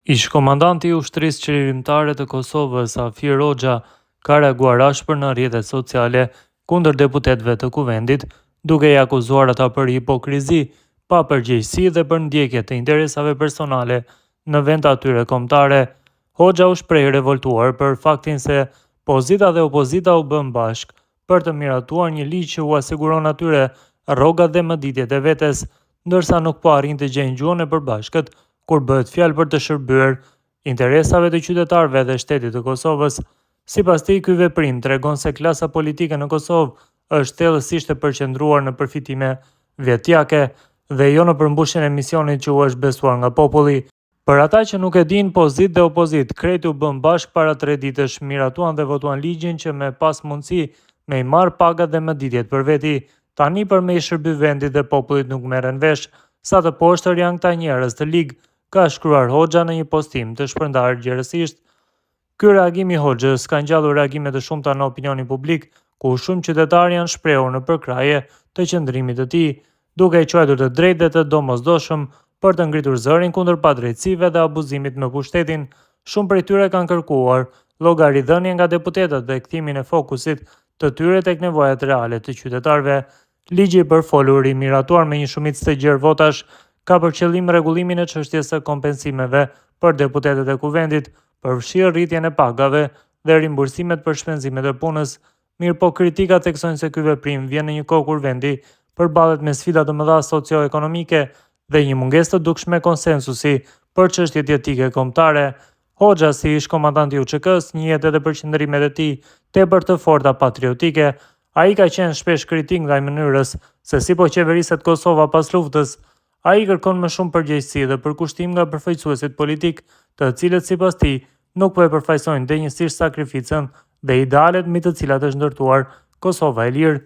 Ish-komandanti i ushtrisë qeverimtare të Kosovës, Afir Hoxha, ka reaguar ashpër në rrjetet sociale kundër deputetëve të kuvendit, duke i akuzuar ata për hipokrizi, papërgjegjësi dhe për ndjekje të interesave personale në vend të atyre kombëtare. Hoxha u shpreh revoltuar për faktin se pozita dhe opozita u bën bashk për të miratuar një ligj që u asiguron atyre rrogat dhe mëditjet e vetes, ndërsa nuk po arrin të gjejnë gjuhën e përbashkët kur bëhet fjalë për të shërbyer interesave të qytetarëve dhe shtetit të Kosovës. Sipas tij, ky veprim tregon se klasa politike në Kosovë është thellësisht e përqendruar në përfitime vetjake dhe jo në përmbushjen e misionit që u është besuar nga populli. Për ata që nuk e dinë, pozitë dhe opozit krejt u bën bashk para 3 ditësh, miratuan dhe votuan ligjin që me pas mundësi me i marr pagat dhe mëditjet për veti. Tani për me i shërby vendit dhe popullit nuk merren vesh sa të poshtër janë këta njerëz të ligë, ka shkruar Hoxha në një postim të shpërndarë gjerësisht. Ky reagim i Hoxhës ka ngjallur reagime të shumta në opinionin publik, ku shumë qytetarë janë shprehur në përkraje të qëndrimit të tij, duke i quajtur të drejtë dhe të domosdoshëm për të ngritur zërin kundër padrejtësive dhe abuzimit me pushtetin. Shumë prej tyre kanë kërkuar llogaridhënie nga deputetët dhe kthimin e fokusit të tyre tek nevojat reale të qytetarëve. Ligji i përfolur, i miratuar me një shumicë të gjerë votash, ka për qëllim rregullimin e çështjes së kompensimeve për deputetët e kuvendit, përfshirë rritjen e pagave dhe rimbursimet për shpenzimet e punës. Mirëpo kritikat theksojnë se ky veprim vjen në një kohë kur vendi përballet me sfida të mëdha socio-ekonomike dhe një mungesë të dukshme konsensusi për çështjet jetike kombëtare. Hoxha, si ish-komandanti i UÇK-s, njihet edhe për qëndrimet e tij tepër të forta patriotike. Ai ka qenë shpesh kritik ndaj mënyrës se si po qeveriset Kosova pas luftës. Ai kërkon më shumë përgjegjësi dhe përkushtim nga përfaqësuesit politik, të cilët sipas tij nuk po e përfaqësojnë denjësisht sakrificën dhe idealet mbi të cilat është ndërtuar Kosova e lirë.